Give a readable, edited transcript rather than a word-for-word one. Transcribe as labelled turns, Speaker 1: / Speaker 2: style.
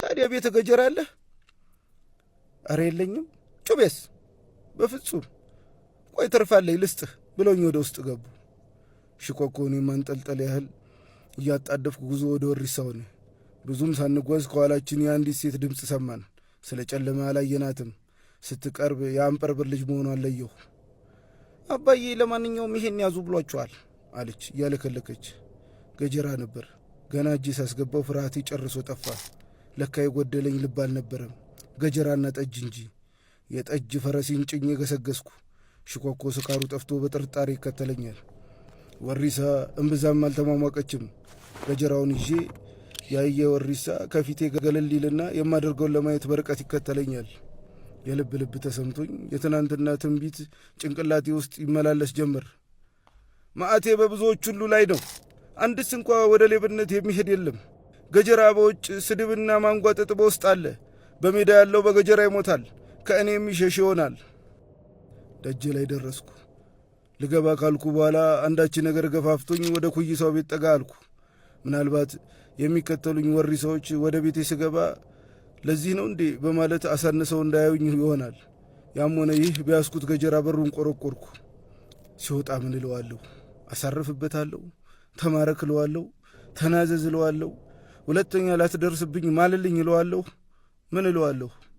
Speaker 1: ታዲያ ቤት ገጀራ አለ? አረ የለኝም። ጩቤስ? በፍጹም። ቆይ ተርፋለኝ ልስጥህ ብለውኝ ወደ ውስጥ ገቡ። ሽኮኮን የማንጠልጠል ያህል እያጣደፍኩ ጉዞ ወደ ወሪሳ ሆነ። ብዙም ሳንጓዝ ከኋላችን የአንዲት ሴት ድምፅ ሰማን። ስለ ጨለማ አላየናትም። ስትቀርብ የአንበርብር ልጅ መሆኗን ለየሁ። አባዬ ለማንኛውም ይሄን ያዙ ብሏቸዋል አለች እያለከለከች። ገጀራ ነበር። ገና እጄ ሳስገባው ፍርሃቴ ጨርሶ ጠፋ። ለካ የጎደለኝ ልብ አልነበረም፣ ገጀራና ጠጅ እንጂ። የጠጅ ፈረሴን ጭኜ ገሰገስኩ። ሽኮኮ ስካሩ ጠፍቶ በጥርጣሬ ይከተለኛል። ወሪሳ እምብዛም አልተሟሟቀችም። ገጀራውን ይዤ ያየ ወሪሳ ከፊቴ ገለል ይልና የማደርገውን ለማየት በርቀት ይከተለኛል። የልብ ልብ ተሰምቶኝ የትናንትና ትንቢት ጭንቅላቴ ውስጥ ይመላለስ ጀመር። መዓቴ በብዙዎች ሁሉ ላይ ነው፣ አንድስ እንኳ ወደ ሌብነት የሚሄድ የለም። ገጀራ በውጭ ስድብና ማንጓጠጥ በውስጥ አለ። በሜዳ ያለው በገጀራ ይሞታል፣ ከእኔ የሚሸሽ ይሆናል። ደጅ ላይ ደረስኩ። ልገባ ካልኩ በኋላ አንዳች ነገር ገፋፍቶኝ ወደ ኩይሳው ቤት ጠጋ አልኩ። ምናልባት የሚከተሉኝ ወሪሳዎች ወደ ቤቴ ስገባ ለዚህ ነው እንዴ በማለት አሳንሰው እንዳያዩኝ ይሆናል። ያም ሆነ ይህ ቢያስኩት ገጀራ በሩን ቆረቆርኩ። ሲወጣ ምን እለዋለሁ? አሳርፍበታለሁ? ተማረክ እለዋለሁ? ተናዘዝ እለዋለሁ? ሁለተኛ ላትደርስብኝ ማልልኝ እለዋለሁ? ምን እለዋለሁ?